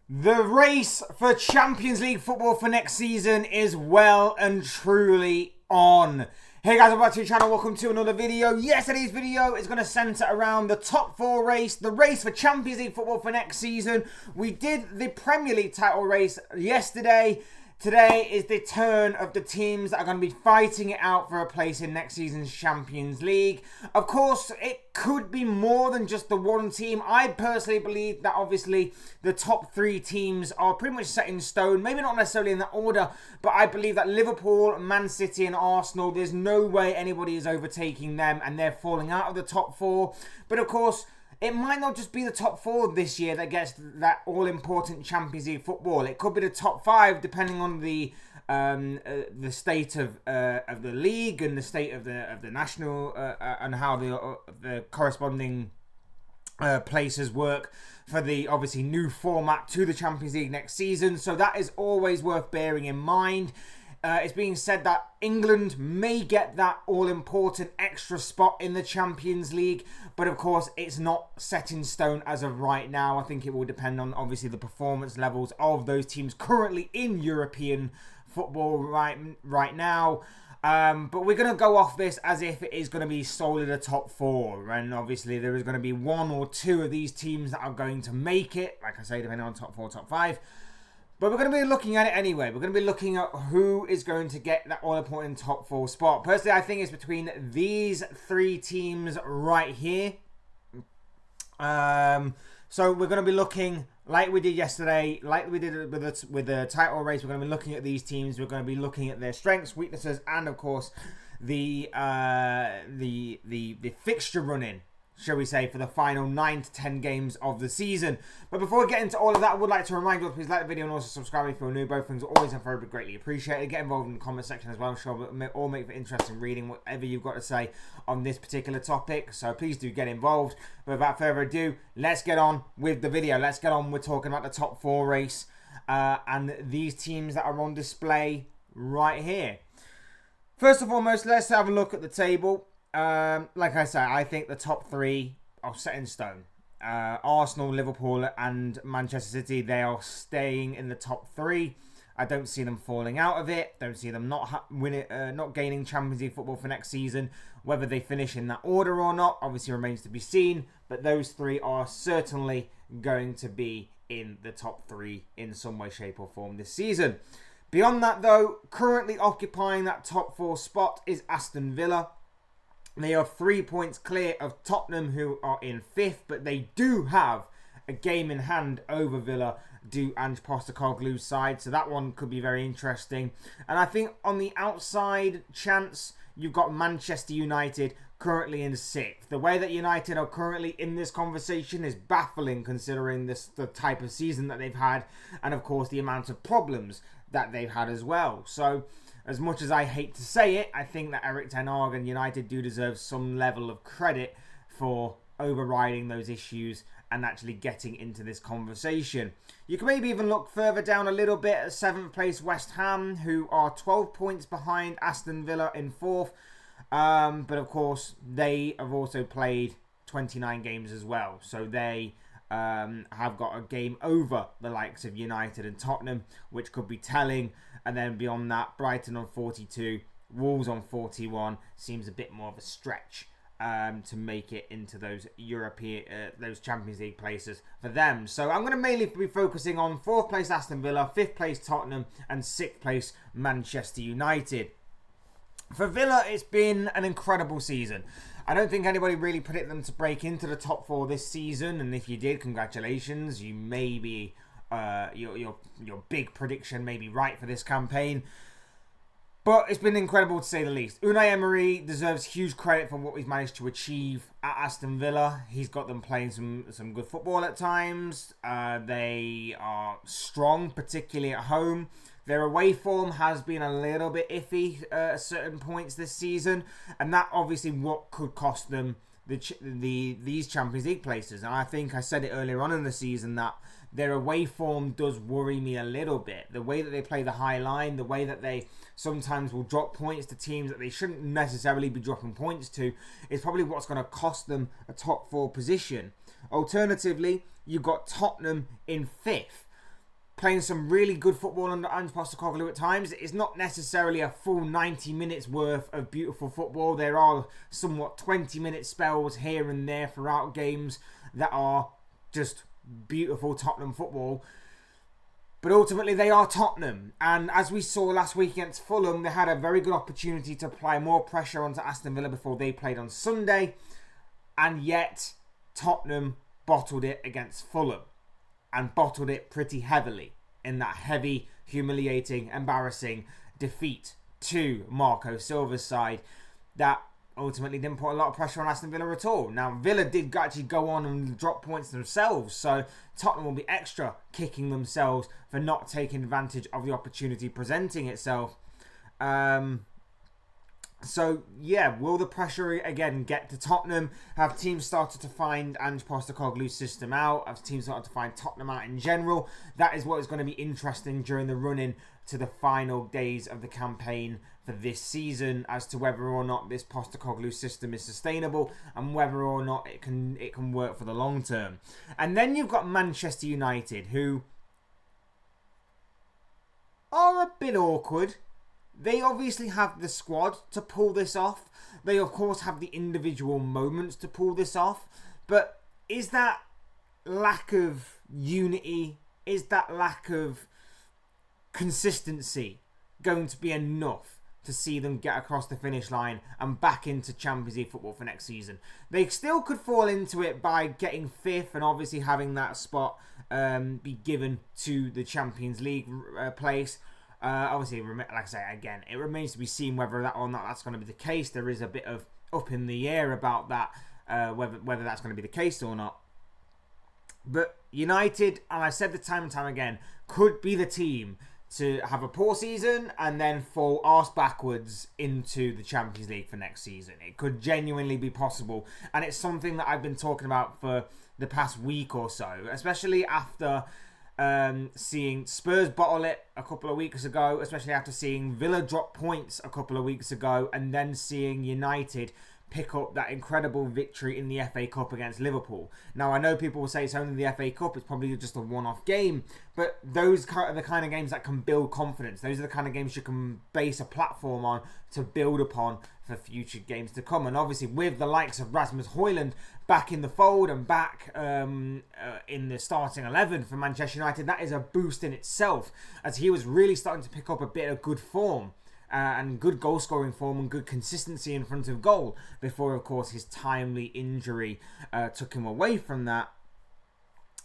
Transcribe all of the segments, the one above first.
The race for Champions League football for next season is well and truly on. Hey guys, welcome back to the channel. Welcome to another video. Yesterday's video is going to centre around the top four race, the race for Champions League football for next season. We did the Premier League title race yesterday. Today is the turn of the teams that are going to be fighting it out for a place in next season's Champions League. Of course, it could be more than just the one team. I personally believe that obviously the top three teams are pretty much set in stone. Maybe not necessarily in that order, but I believe that Liverpool, Man City and Arsenal, there's no way anybody is overtaking them and they're falling out of the top four. But of course, it might not just be the top four this year that gets that all-important Champions League football. It could be the top five, depending on the state of the league and the state of the national and how the corresponding places work for the obviously new format to the Champions League next season. So that is always worth bearing in mind. It's being said that England may get that all-important extra spot in the Champions League, but of course it's not set in stone as of right now. I think it will depend on obviously the performance levels of those teams currently in European football right now. But we're going to go off this as if it is going to be solely the top four, and obviously there is going to be one or two of these teams that are going to make it, like I say, depending on top four, top five. But we're going to be looking at it anyway. We're going to be looking at who is going to get that all-important top four spot. Personally, I think it's between these three teams right here. So we're going to be looking, like we did yesterday, like we did with the title race, we're going to be looking at these teams. We're going to be looking at their strengths, weaknesses, and of course, the fixture running, shall we say, for the final 9 to 10 games of the season. But before we get into all of that, I would like to remind you, please like the video and also subscribe if you're new. Both things are always and very greatly appreciated. Get involved in the comment section as well. I'm sure it all make for interesting reading, whatever you've got to say on this particular topic. So please do get involved. But without further ado, let's get on with the video. Let's get on with talking about the top four race and these teams that are on display right here. First and foremost, let's have a look at the table. Like I say, I think the top three are set in stone. Arsenal, Liverpool and Manchester City, they are staying in the top three. I don't see them falling out of it. Don't see them not gaining Champions League football for next season. Whether they finish in that order or not obviously remains to be seen. But those three are certainly going to be in the top three in some way, shape or form this season. Beyond that though, currently occupying that top four spot is Aston Villa. They are 3 points clear of Tottenham, who are in 5th, but they do have a game in hand over Villa, due Ange Postecoglou's side, so that one could be very interesting. And I think on the outside chance, you've got Manchester United currently in 6th. The way that United are currently in this conversation is baffling, considering the type of season that they've had, and of course the amount of problems that they've had as well. So, as much as I hate to say it, I think that Erik ten Hag and United do deserve some level of credit for overriding those issues and actually getting into this conversation. You can maybe even look further down a little bit at 7th place West Ham, who are 12 points behind Aston Villa in 4th. But of course, they have also played 29 games as well. So they have got a game over the likes of United and Tottenham, which could be telling. And then beyond that, Brighton on 42, Wolves on 41 seems a bit more of a stretch to make it into those those Champions League places for them. So I'm going to mainly be focusing on 4th place Aston Villa, 5th place Tottenham, and 6th place Manchester United. For Villa, it's been an incredible season. I don't think anybody really predicted them to break into the top four this season, and if you did, congratulations. You may be your big prediction may be right for this campaign. But it's been incredible to say the least. Unai Emery deserves huge credit for what he's managed to achieve at Aston Villa. He's got them playing some good football at times. They are strong, particularly at home. Their away form has been a little bit iffy at certain points this season, and that obviously what could cost them these Champions League places. And I think I said it earlier on in the season that their away form does worry me a little bit. The way that they play the high line, the way that they sometimes will drop points to teams that they shouldn't necessarily be dropping points to, is probably what's going to cost them a top four position. Alternatively, you've got Tottenham in 5th. playing some really good football under Ange Postecoglou at times. It's not necessarily a full 90 minutes worth of beautiful football. There are somewhat 20-minute spells here and there throughout games that are just beautiful Tottenham football. But ultimately, they are Tottenham. And as we saw last week against Fulham, they had a very good opportunity to apply more pressure onto Aston Villa before they played on Sunday. And yet, Tottenham bottled it against Fulham. And bottled it pretty heavily in that heavy, humiliating, embarrassing defeat to Marco Silva's side that ultimately didn't put a lot of pressure on Aston Villa at all. Now, Villa did actually go on and drop points themselves, so Tottenham will be extra kicking themselves for not taking advantage of the opportunity presenting itself. So, yeah, will the pressure again get to Tottenham? Have teams started to find Ange Postecoglou's system out? Have teams started to find Tottenham out in general? That is what is going to be interesting during the run-in to the final days of the campaign for this season, as to whether or not this Postecoglou system is sustainable and whether or not it can work for the long term. And then you've got Manchester United, who are a bit awkward. They obviously have the squad to pull this off. They, of course, have the individual moments to pull this off. But is that lack of unity, is that lack of consistency going to be enough to see them get across the finish line and back into Champions League football for next season? They still could fall into it by getting fifth and obviously having that spot be given to the Champions League place. Obviously, like I say, again, it remains to be seen whether that or not that's going to be the case. There is a bit of up in the air about that, whether that's going to be the case or not. But United, and I've said this time and time again, could be the team to have a poor season and then fall arse backwards into the Champions League for next season. It could genuinely be possible, and it's something that I've been talking about for the past week or so, especially after seeing Spurs bottle it a couple of weeks ago, especially after seeing Villa drop points a couple of weeks ago, and then seeing United pick up that incredible victory in the FA Cup against Liverpool. Now, I know people will say it's only the FA Cup, it's probably just a one-off game, but those are the kind of games that can build confidence. Those are the kind of games you can base a platform on to build upon for future games to come. And obviously, with the likes of Rasmus Højlund back in the fold and back in the starting 11 for Manchester United, that is a boost in itself, as he was really starting to pick up a bit of good form. And good goal scoring form and good consistency in front of goal before, of course, his timely injury took him away from that.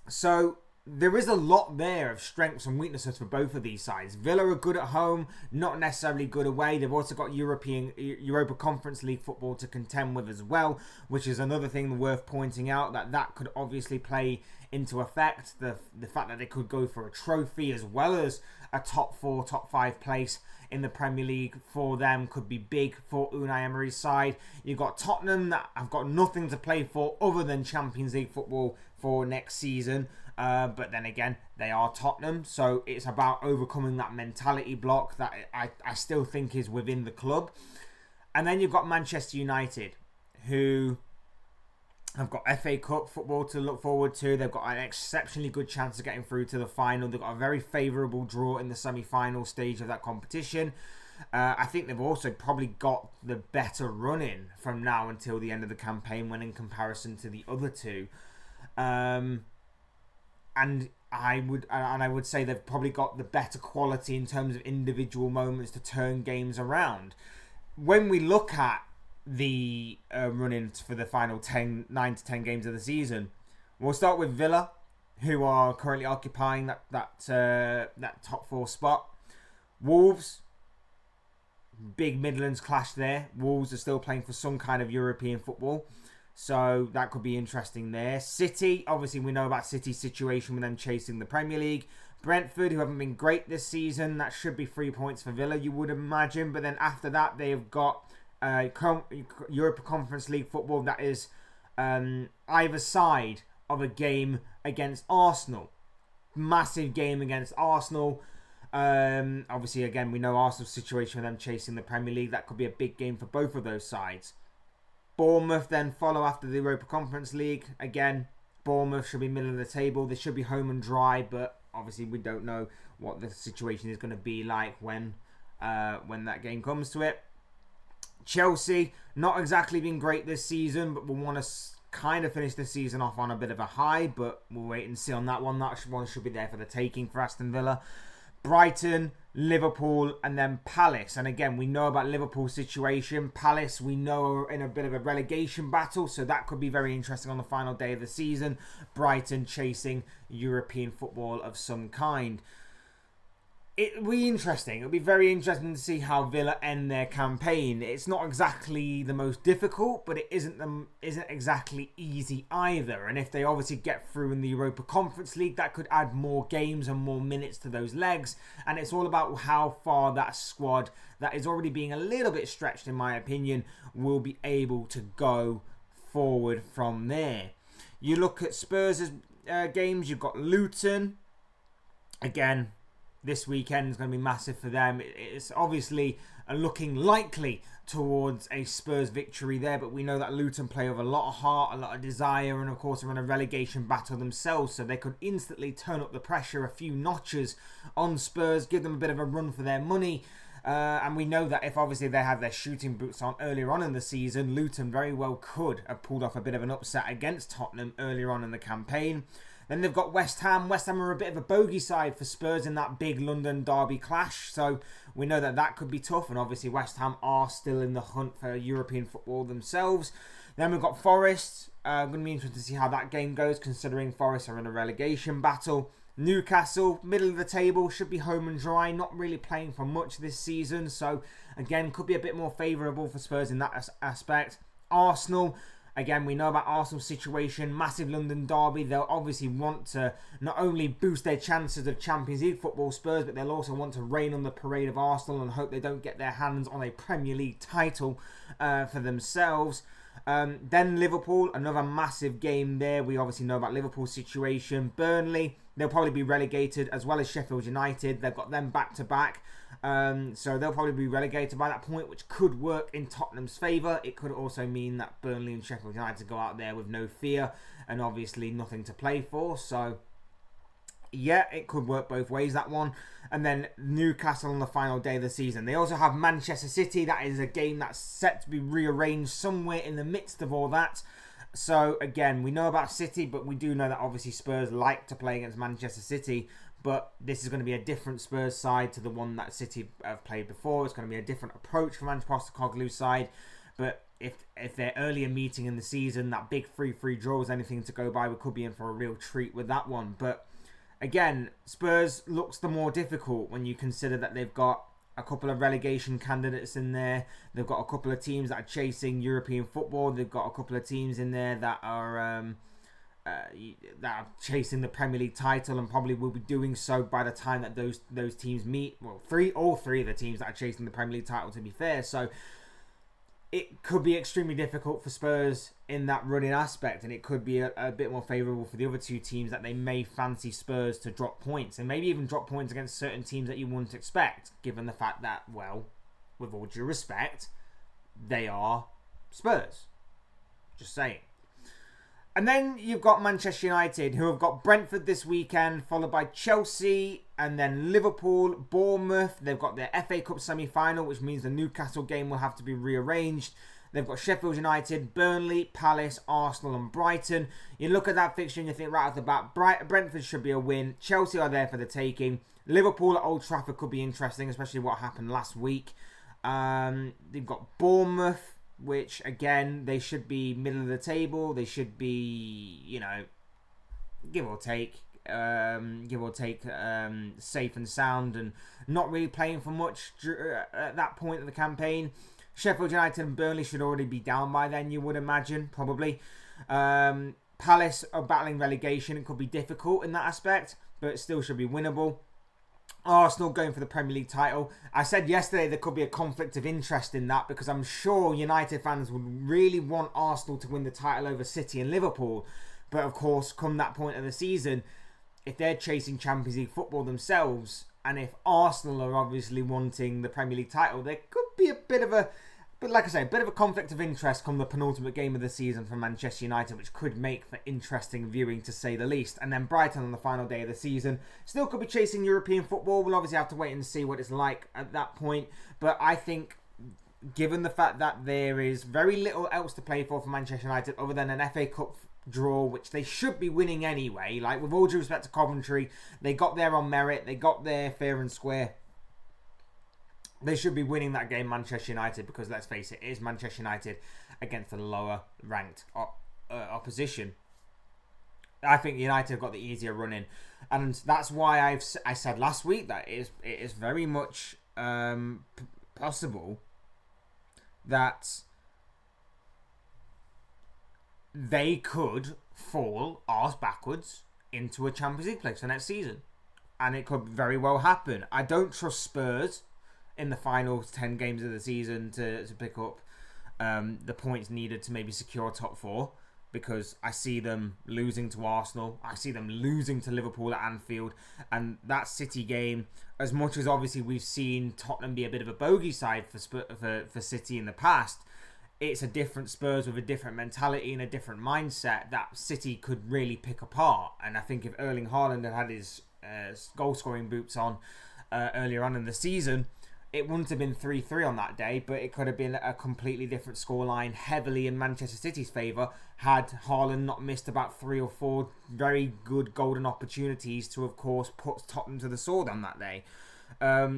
So there is a lot there of strengths and weaknesses for both of these sides. Villa are good at home, not necessarily good away. They've also got Europa Conference League football to contend with as well, which is another thing worth pointing out, that could obviously play into effect. The fact that they could go for a trophy as well as a top 4, top 5 place in the Premier League for them could be big for Unai Emery's side. You've got Tottenham that have got nothing to play for other than Champions League football for next season. But then again, they are Tottenham, so it's about overcoming that mentality block that I still think is within the club. And then you've got Manchester United, who have got FA Cup football to look forward to. They've got an exceptionally good chance of getting through to the final. They've got a very favourable draw in the semi-final stage of that competition. I think they've also probably got the better run-in from now until the end of the campaign when in comparison to the other two. And I would say they've probably got the better quality in terms of individual moments to turn games around. When we look at the run-in for the final 9 to 10 games of the season, we'll start with Villa, who are currently occupying that top 4 spot. Wolves, big Midlands clash there. Wolves are still playing for some kind of European football, so that could be interesting there. City, obviously we know about City's situation with them chasing the Premier League. Brentford, who haven't been great this season, that should be 3 points for Villa, you would imagine. But then after that, they have got Europa Conference League football that is either side of a game against Arsenal. Massive game against Arsenal. Obviously, again, we know Arsenal's situation with them chasing the Premier League. That could be a big game for both of those sides. Bournemouth then follow after the Europa Conference League. Again, Bournemouth should be middle of the table. They should be home and dry, but obviously we don't know what the situation is going to be like when that game comes to it. Chelsea, not exactly been great this season, but we'll want to kind of finish the season off on a bit of a high, but we'll wait and see on that one. That one should be there for the taking for Aston Villa. Brighton, Liverpool, and then Palace. And again, we know about Liverpool's situation. Palace, we know, are in a bit of a relegation battle, so that could be very interesting on the final day of the season. Brighton chasing European football of some kind. It'll be interesting. It'll be very interesting to see how Villa end their campaign. It's not exactly the most difficult, but it isn't exactly easy either. And if they obviously get through in the Europa Conference League, that could add more games and more minutes to those legs. And it's all about how far that squad, that is already being a little bit stretched in my opinion, will be able to go forward from there. You look at Spurs' games, you've got Luton. Again, this weekend is going to be massive for them. It's obviously looking likely towards a Spurs victory there, but we know that Luton play with a lot of heart, a lot of desire, and of course are in a relegation battle themselves, so they could instantly turn up the pressure a few notches on Spurs, give them a bit of a run for their money. And we know that if obviously they had their shooting boots on earlier on in the season, Luton very well could have pulled off a bit of an upset against Tottenham earlier on in the campaign. Then they've got West Ham. West Ham are a bit of a bogey side for Spurs in that big London derby clash. So we know that that could be tough. And obviously West Ham are still in the hunt for European football themselves. Then we've got Forest. Going to be interesting to see how that game goes, considering Forest are in a relegation battle. Newcastle, middle of the table, should be home and dry. Not really playing for much this season. So again, could be a bit more favourable for Spurs in that aspect. Arsenal. Again, we know about Arsenal's situation, massive London derby. They'll obviously want to not only boost their chances of Champions League football, Spurs, but they'll also want to rain on the parade of Arsenal and hope they don't get their hands on a Premier League title for themselves. Then Liverpool, another massive game there. We obviously know about Liverpool's situation. Burnley, they'll probably be relegated, as well as Sheffield United. They've got them back-to-back. So they'll probably be relegated by that point, which could work in Tottenham's favour. It could also mean that Burnley and Sheffield United go out there with no fear and obviously nothing to play for. So yeah, it could work both ways, that one. And then Newcastle on the final day of the season. They also have Manchester City. That is a game that's set to be rearranged somewhere in the midst of all that. So again, we know about City, but we do know that obviously Spurs like to play against Manchester City. But this is going to be a different Spurs side to the one that City have played before. It's going to be a different approach from Ange Postecoglou's side. But if their earlier meeting in the season, that big 3-3 draw was anything to go by, we could be in for a real treat with that one. But again, Spurs looks the more difficult when you consider that they've got a couple of relegation candidates in there. They've got a couple of teams that are chasing European football. They've got a couple of teams in there that are chasing the Premier League title and probably will be doing so by the time that those teams meet. Well, all three of the teams that are chasing the Premier League title, to be fair. So it could be extremely difficult for Spurs in that running aspect, and it could be a bit more favourable for the other two teams that they may fancy Spurs to drop points, and maybe even drop points against certain teams that you wouldn't expect, given the fact that, well, with all due respect, they are Spurs. Just saying. And then you've got Manchester United, who have got Brentford this weekend, followed by Chelsea, and then Liverpool, Bournemouth. They've got their FA Cup semi-final, which means the Newcastle game will have to be rearranged. They've got Sheffield United, Burnley, Palace, Arsenal and Brighton. You look at that fixture and you think right off the bat, Brentford should be a win. Chelsea are there for the taking. Liverpool at Old Trafford could be interesting, especially what happened last week. They've got Bournemouth, which again, they should be middle of the table. They should be, give or take, safe and sound and not really playing for much at that point of the campaign. Sheffield United and Burnley should already be down by then, you would imagine, probably. Palace are battling relegation. It could be difficult in that aspect, but it still should be winnable. Arsenal going for the Premier League title. I said yesterday there could be a conflict of interest in that, because I'm sure United fans would really want Arsenal to win the title over City and Liverpool. But of course, come that point of the season, if they're chasing Champions League football themselves, and if Arsenal are obviously wanting the Premier League title, there could be a bit of a But like I say, a bit of a conflict of interest come the penultimate game of the season for Manchester United, which could make for interesting viewing to say the least. And then Brighton on the final day of the season still could be chasing European football. We'll obviously have to wait and see what it's like at that point. But I think, given the fact that there is very little else to play for Manchester United other than an FA Cup draw, which they should be winning anyway. Like, with all due respect to Coventry, they got there on merit, they got there fair and square. They should be winning that game, Manchester United, because let's face it is Manchester United against the lower ranked opposition. I think United have got the easier run in, and that's why I said last week that it is very much possible that they could fall arse backwards into a Champions League place for next season, and it could very well happen. I don't trust Spurs in the final 10 games of the season to pick up the points needed to maybe secure top 4, because I see them losing to Arsenal, I see them losing to Liverpool at Anfield, and that City game, as much as obviously we've seen Tottenham be a bit of a bogey side for City in the past, it's a different Spurs with a different mentality and a different mindset that City could really pick apart. And I think if Erling Haaland had his goal scoring boots on earlier on in the season, it wouldn't have been 3-3 on that day, but it could have been a completely different scoreline, heavily in Manchester City's favour, had Haaland not missed about 3 or 4 very good golden opportunities to, of course, put Tottenham to the sword on that day.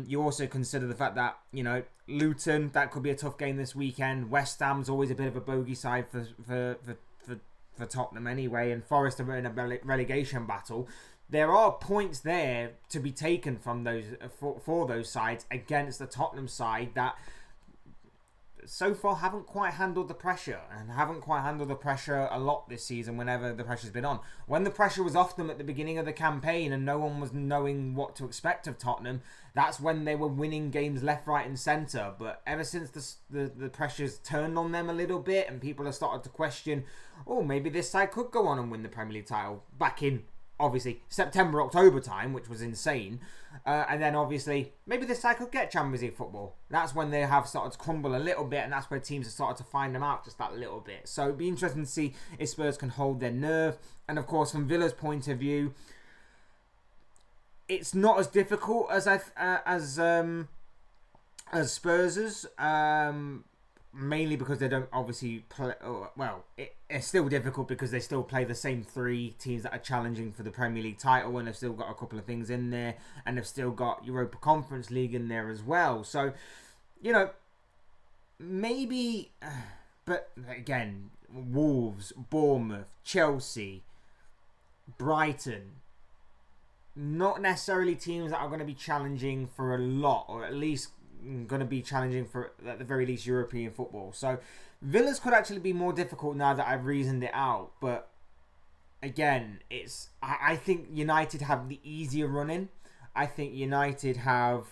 You also consider the fact that, you know, Luton, that could be a tough game this weekend. West Ham's always a bit of a bogey side for Tottenham anyway, and Forest are in a relegation battle. There are points there to be taken from those for those sides against the Tottenham side that so far haven't quite handled the pressure, and haven't quite handled the pressure a lot this season whenever the pressure's been on. When the pressure was off them at the beginning of the campaign and no one was knowing what to expect of Tottenham, that's when they were winning games left, right and centre. But ever since the pressure's turned on them a little bit and people have started to question, oh, maybe this side could go on and win the Premier League title, back in obviously September, October time, which was insane. And then obviously maybe this side could get Champions League football. That's when they have started to crumble a little bit, and that's where teams have started to find them out just that little bit. So it'd be interesting to see if Spurs can hold their nerve. And of course, from Villa's point of view, it's not as difficult as Spurs'. Mainly because they don't obviously play. Well, it's still difficult because they still play the same 3 teams that are challenging for the Premier League title, and they've still got a couple of things in there, and they've still got Europa Conference League in there as well. So, you know, maybe. But again, Wolves, Bournemouth, Chelsea, Brighton, not necessarily teams that are going to be challenging for a lot, or at least going to be challenging for, at the very least, European football. So Villa's could actually be more difficult now that I've reasoned it out. But again, I think United have the easier run-in. I think United have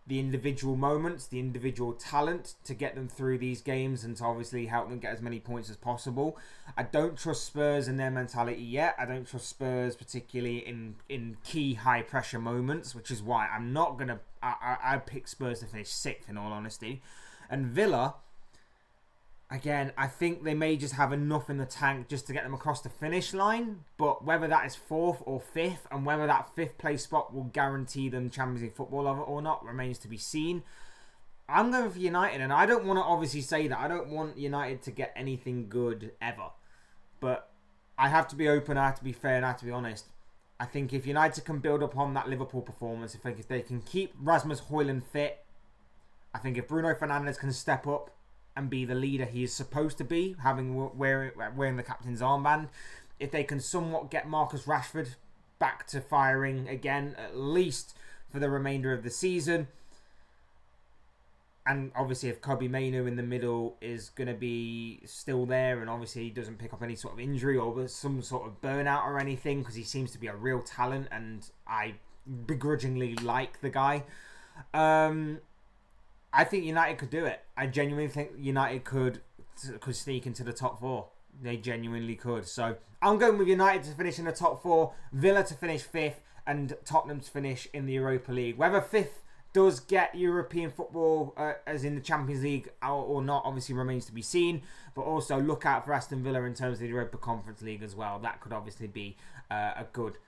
the individual moments, the individual talent to get them through these games and to obviously help them get as many points as possible. I don't trust Spurs in their mentality yet. I don't trust Spurs particularly in key high pressure moments, which is why I'm not going to... I pick Spurs to finish 6th in all honesty. And Villa, again, I think they may just have enough in the tank just to get them across the finish line. But whether that is 4th or 5th, and whether that 5th place spot will guarantee them Champions League football or not, remains to be seen. I'm going for United, and I don't want to obviously say that. I don't want United to get anything good ever. But I have to be open, I have to be fair, and I have to be honest. I think if United can build upon that Liverpool performance, if they can keep Rasmus Højlund fit, I think if Bruno Fernandes can step up and be the leader he is supposed to be, wearing the captain's armband, if they can somewhat get Marcus Rashford back to firing again, at least for the remainder of the season, and obviously if Kobbie Mainoo in the middle is going to be still there, and obviously he doesn't pick up any sort of injury or some sort of burnout or anything, because he seems to be a real talent and I begrudgingly like the guy. I think United could do it. I genuinely think United could sneak into the top 4. They genuinely could. So I'm going with United to finish in the top 4, Villa to finish 5th, and Tottenham to finish in the Europa League. Whether 5th does get European football, as in the Champions League, or not, obviously remains to be seen. But also look out for Aston Villa in terms of the Europa Conference League as well. That could obviously be a good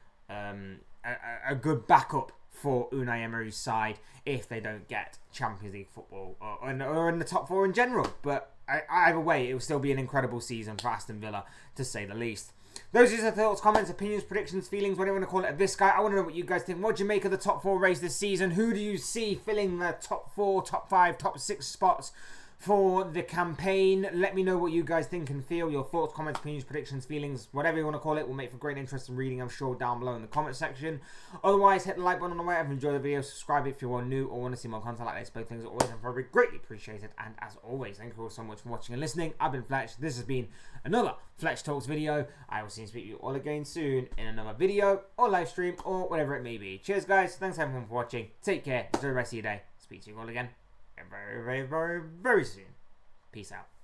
backup for Unai Emery's side if they don't get Champions League football or in the top four in general. But either way, it will still be an incredible season for Aston Villa, to say the least. Those are your thoughts, comments, opinions, predictions, feelings, whatever you want to call it, of this guy. I want to know what you guys think. What do you make of the top four race this season? Who do you see filling the top four, top five, top six spots for the campaign? Let me know what you guys think and feel. Your thoughts, comments, opinions, predictions, feelings, whatever you want to call it, will make for great interest in reading, I'm sure, down below in the comment section. Otherwise, hit the like button on the way. If you enjoyed the video, subscribe if you're new or want to see more content like this. Both things are always and forever greatly appreciated. And as always, thank you all so much for watching and listening. I've been Fletch. This has been another Fletch Talks video. I will see and speak to you all again soon in another video or live stream or whatever it may be. Cheers, guys. Thanks everyone for watching. Take care. Enjoy the rest of your day. Speak to you all again very, very, very, very soon. Peace out.